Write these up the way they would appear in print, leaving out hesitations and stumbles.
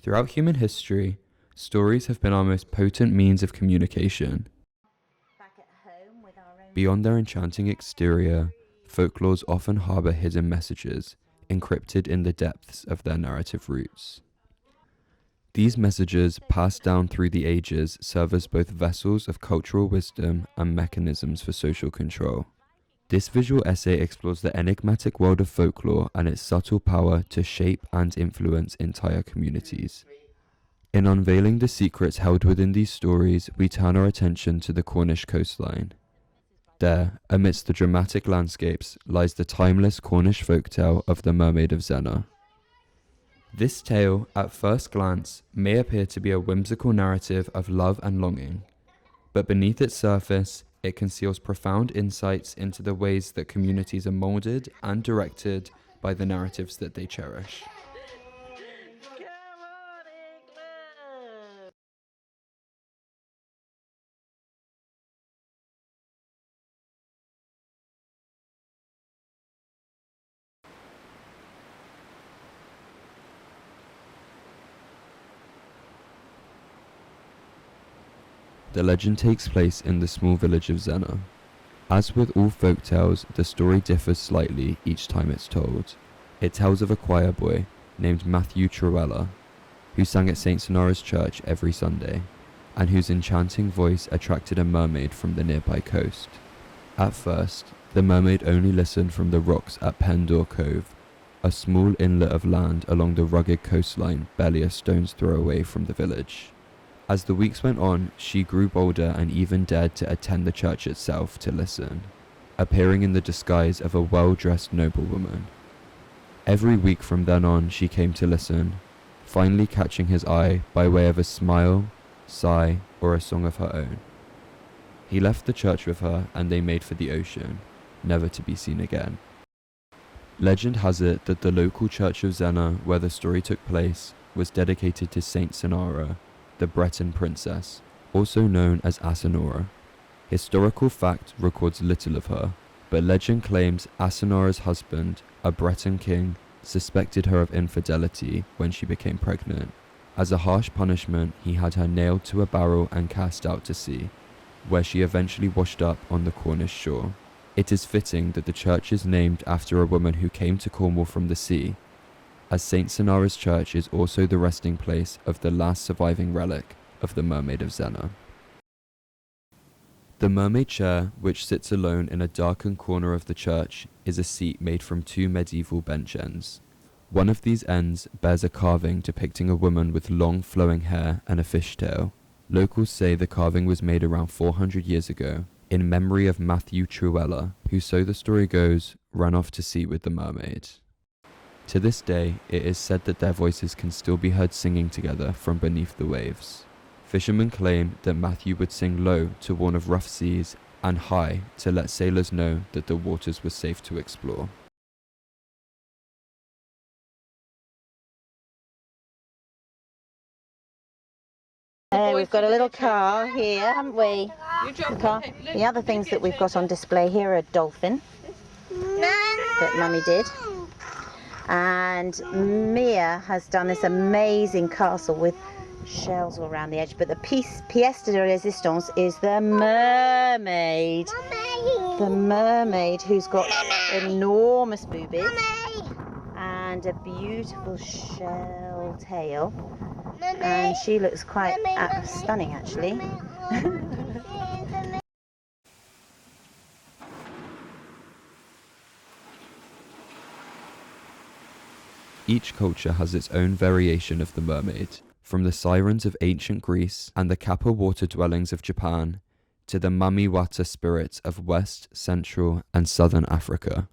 Throughout human history, stories have been our most potent means of communication. Beyond their enchanting exterior, folklores often harbour hidden messages, encrypted in the depths of their narrative roots. These messages, passed down through the ages, serve as both vessels of cultural wisdom and mechanisms for social control. This visual essay explores the enigmatic world of folklore and its subtle power to shape and influence entire communities. In unveiling the secrets held within these stories, we turn our attention to the Cornish coastline. There, amidst the dramatic landscapes, lies the timeless Cornish folktale of the Mermaid of Zennor. This tale, at first glance, may appear to be a whimsical narrative of love and longing, but beneath its surface, it conceals profound insights into the ways that communities are molded and directed by the narratives that they cherish. The legend takes place in the small village of Zennor. As with all folk tales, the story differs slightly each time it's told. It tells of a choir boy named Matthew Truella, who sang at St. Sennora's church every Sunday, and whose enchanting voice attracted a mermaid from the nearby coast. At first, the mermaid only listened from the rocks at Pendor Cove, a small inlet of land along the rugged coastline barely a stone's throw away from the village. As the weeks went on, she grew bolder and even dared to attend the church itself to listen, appearing in the disguise of a well-dressed noblewoman. Every week from then on, she came to listen, finally catching his eye by way of a smile, sigh, or a song of her own. He left the church with her and they made for the ocean, never to be seen again. Legend has it that the local church of Zennor, where the story took place, was dedicated to Saint Zennora, the Breton princess, also known as Asenora. Historical fact records little of her, but legend claims Asenora's husband, a Breton king, suspected her of infidelity when she became pregnant. As a harsh punishment, he had her nailed to a barrel and cast out to sea, where she eventually washed up on the Cornish shore. It is fitting that the church is named after a woman who came to Cornwall from the sea, as St. Sennora's church is also the resting place of the last surviving relic of the Mermaid of Zennor. The mermaid chair, which sits alone in a darkened corner of the church, is a seat made from two medieval bench ends. One of these ends bears a carving depicting a woman with long flowing hair and a fishtail. Locals say the carving was made around 400 years ago, in memory of Matthew Truella, who, so the story goes, ran off to sea with the mermaid. To this day, it is said that their voices can still be heard singing together from beneath the waves. Fishermen claim that Matthew would sing low to warn of rough seas and high to let sailors know that the waters were safe to explore. We've got a little car here, haven't we? The other things that we've got on display here are a dolphin that Mummy did. And Mia has done this amazing castle with shells all around the edge, but the pièce de résistance is the mermaid. The mermaid who's got enormous boobies and a beautiful shell tail. And she looks quite stunning, actually. Each culture has its own variation of the mermaid, from the sirens of ancient Greece and the Kappa water dwellings of Japan to the Mamiwata spirits of West, Central, and Southern Africa.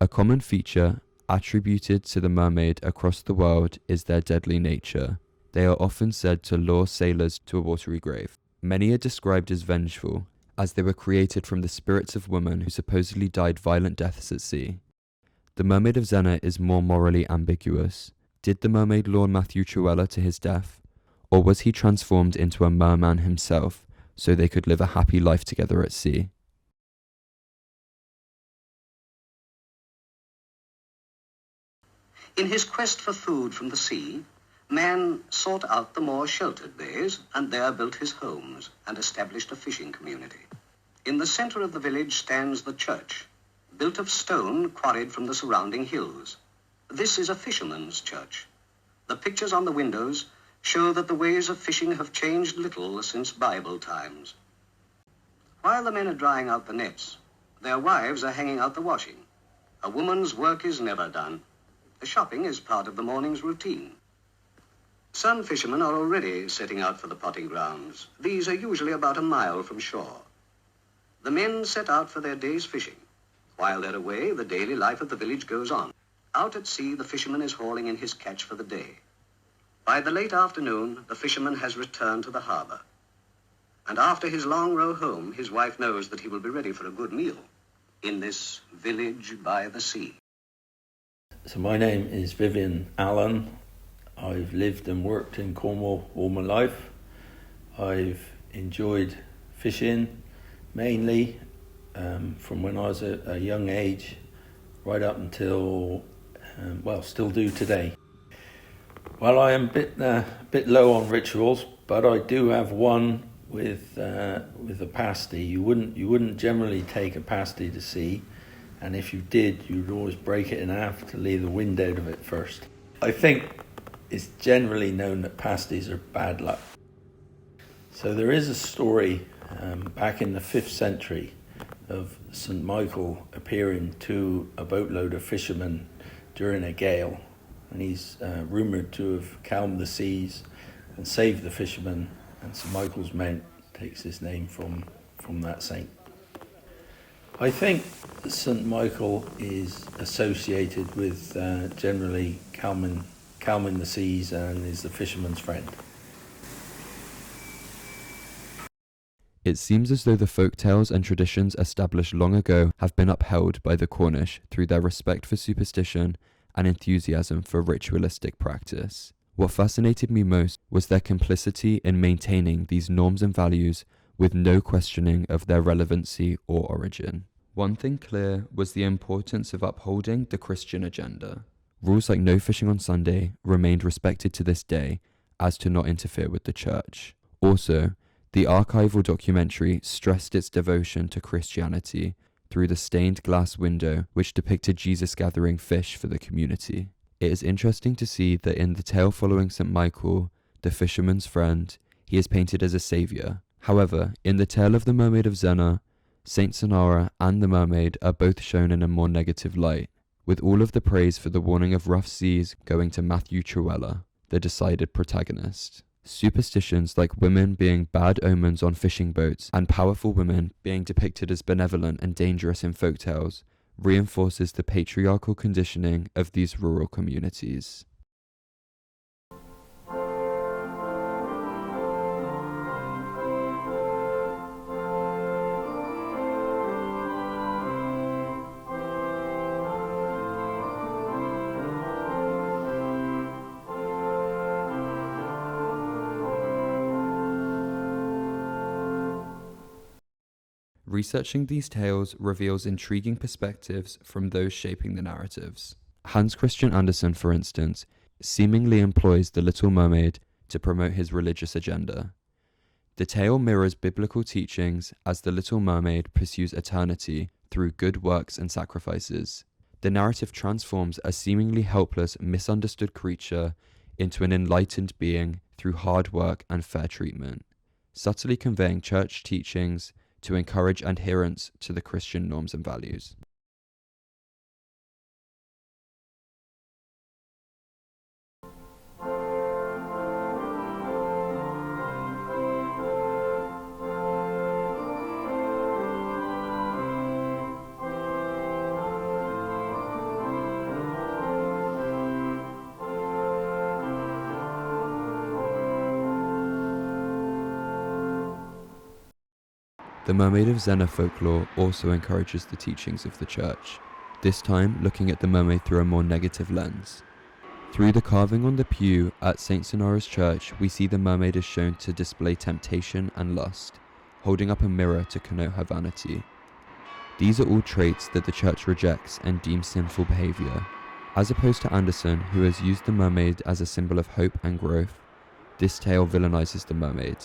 A common feature attributed to the mermaid across the world is their deadly nature. They are often said to lure sailors to a watery grave. Many are described as vengeful, as they were created from the spirits of women who supposedly died violent deaths at sea. The Mermaid of Zennor is more morally ambiguous. Did the mermaid lure Matthew Truella to his death? Or was he transformed into a merman himself so they could live a happy life together at sea? In his quest for food from the sea, man sought out the more sheltered bays and there built his homes and established a fishing community. In the center of the village stands the church, built of stone quarried from the surrounding hills. This is a fisherman's church. The pictures on the windows show that the ways of fishing have changed little since Bible times. While the men are drying out the nets, their wives are hanging out the washing. A woman's work is never done. The shopping is part of the morning's routine. Some fishermen are already setting out for the potting grounds. These are usually about a mile from shore. The men set out for their day's fishing. While they're away, the daily life of the village goes on. Out at sea, the fisherman is hauling in his catch for the day. By the late afternoon, the fisherman has returned to the harbor. And after his long row home, his wife knows that he will be ready for a good meal in this village by the sea. So my name is Vivian Allen. I've lived and worked in Cornwall all my life. I've enjoyed fishing mainly from when I was a young age right up until, still do today. Well, I am a bit low on rituals, but I do have one with a pasty. You wouldn't generally take a pasty to sea, and if you did, you'd always break it in half to leave the wind out of it first. I think it's generally known that pasties are bad luck. So there is a story back in the 5th century of St. Michael appearing to a boatload of fishermen during a gale, and he's rumoured to have calmed the seas and saved the fishermen, and St. Michael's Mount takes its name from that saint. I think that St. Michael is associated with generally calming the seas and is the fisherman's friend. It seems as though the folk tales and traditions established long ago have been upheld by the Cornish through their respect for superstition and enthusiasm for ritualistic practice. What fascinated me most was their complicity in maintaining these norms and values with no questioning of their relevancy or origin. One thing clear was the importance of upholding the Christian agenda. Rules like no fishing on Sunday remained respected to this day, as to not interfere with the church. Also, the archival documentary stressed its devotion to Christianity through the stained glass window which depicted Jesus gathering fish for the community. It is interesting to see that in the tale following St. Michael, the fisherman's friend, he is painted as a saviour. However, in the tale of the Mermaid of Zennor, Saint Zennor and the mermaid are both shown in a more negative light, with all of the praise for the warning of rough seas going to Matthew Truella, the decided protagonist. Superstitions like women being bad omens on fishing boats and powerful women being depicted as benevolent and dangerous in folktales reinforces the patriarchal conditioning of these rural communities. Researching these tales reveals intriguing perspectives from those shaping the narratives. Hans Christian Andersen, for instance, seemingly employs the Little Mermaid to promote his religious agenda. The tale mirrors biblical teachings as the Little Mermaid pursues eternity through good works and sacrifices. The narrative transforms a seemingly helpless, misunderstood creature into an enlightened being through hard work and fair treatment, subtly conveying church teachings to encourage adherence to the Christian norms and values. The Mermaid of Zennor folklore also encourages the teachings of the church, this time looking at the mermaid through a more negative lens. Through the carving on the pew at St. Zennor's church, we see the mermaid is shown to display temptation and lust, holding up a mirror to connote her vanity. These are all traits that the church rejects and deems sinful behaviour, As opposed to Anderson, who has used the mermaid as a symbol of hope and growth, this tale villainizes the mermaid.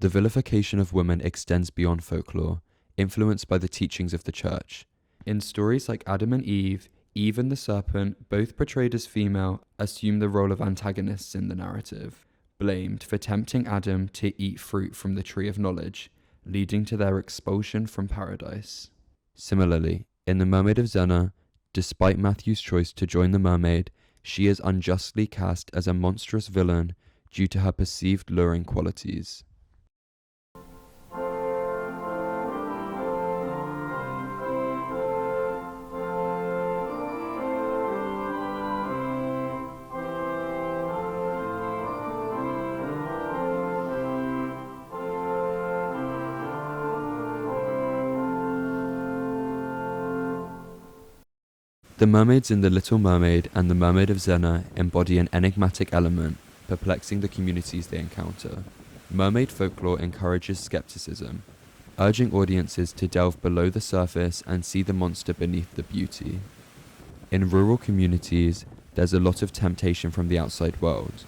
The vilification of women extends beyond folklore, influenced by the teachings of the church. In stories like Adam and Eve, Eve and the serpent, both portrayed as female, assume the role of antagonists in the narrative, blamed for tempting Adam to eat fruit from the tree of knowledge, leading to their expulsion from paradise. Similarly, in The Mermaid of Zennor, despite Matthew's choice to join the mermaid, she is unjustly cast as a monstrous villain due to her perceived luring qualities. The mermaids in The Little Mermaid and The Mermaid of Zennor embody an enigmatic element, perplexing the communities they encounter. Mermaid folklore encourages skepticism, urging audiences to delve below the surface and see the monster beneath the beauty. In rural communities, there's a lot of temptation from the outside world.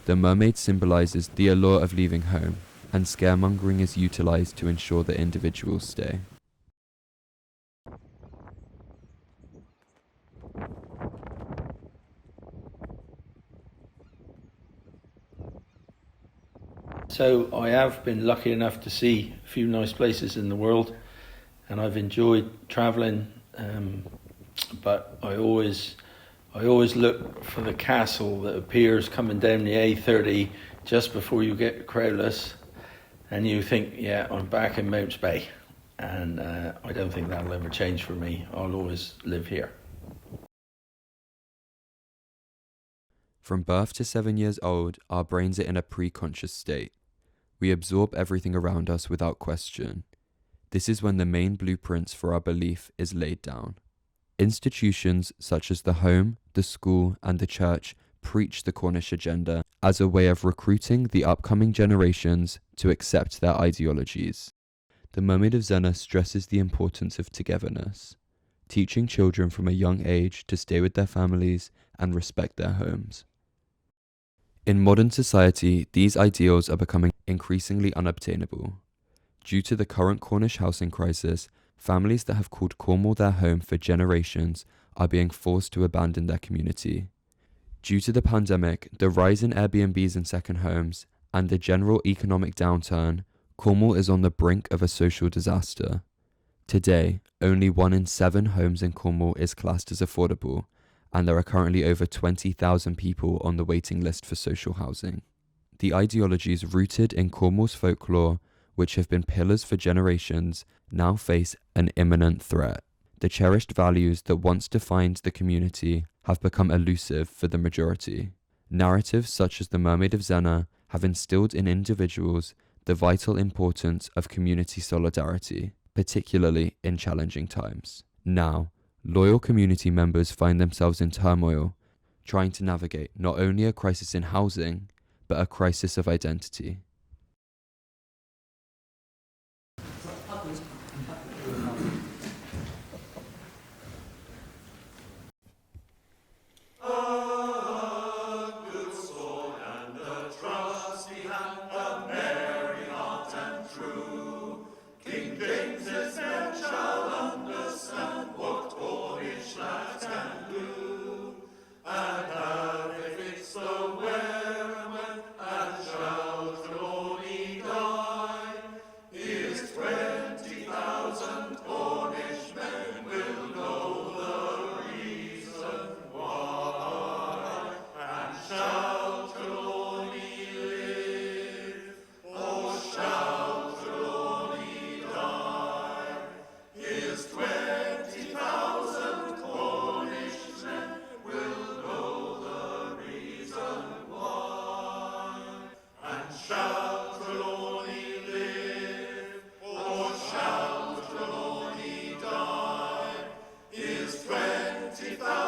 The mermaid symbolizes the allure of leaving home, and scaremongering is utilized to ensure that individuals stay. So I have been lucky enough to see a few nice places in the world, and I've enjoyed travelling. But I always look for the castle that appears coming down the A30 just before you get to Crowless, and you think, yeah, I'm back in Mounts Bay, and I don't think that'll ever change for me. I'll always live here. From birth to 7 years old, our brains are in a pre-conscious state. We absorb everything around us without question. This is when the main blueprints for our belief is laid down. Institutions such as the home, the school, and the church preach the Cornish agenda as a way of recruiting the upcoming generations to accept their ideologies. The Mermaid of Zennor stresses the importance of togetherness, teaching children from a young age to stay with their families and respect their homes. In modern society, these ideals are becoming increasingly unobtainable. Due to the current Cornish housing crisis, families that have called Cornwall their home for generations are being forced to abandon their community. Due to the pandemic, the rise in Airbnbs and second homes, and the general economic downturn, Cornwall is on the brink of a social disaster. Today, only 1 in 7 homes in Cornwall is classed as affordable, and there are currently over 20,000 people on the waiting list for social housing. The ideologies rooted in Cornwall's folklore, which have been pillars for generations, now face an imminent threat. The cherished values that once defined the community have become elusive for the majority. Narratives such as The Mermaid of Zennor have instilled in individuals the vital importance of community solidarity, particularly in challenging times. Now, loyal community members find themselves in turmoil, trying to navigate not only a crisis in housing, but a crisis of identity. 20,000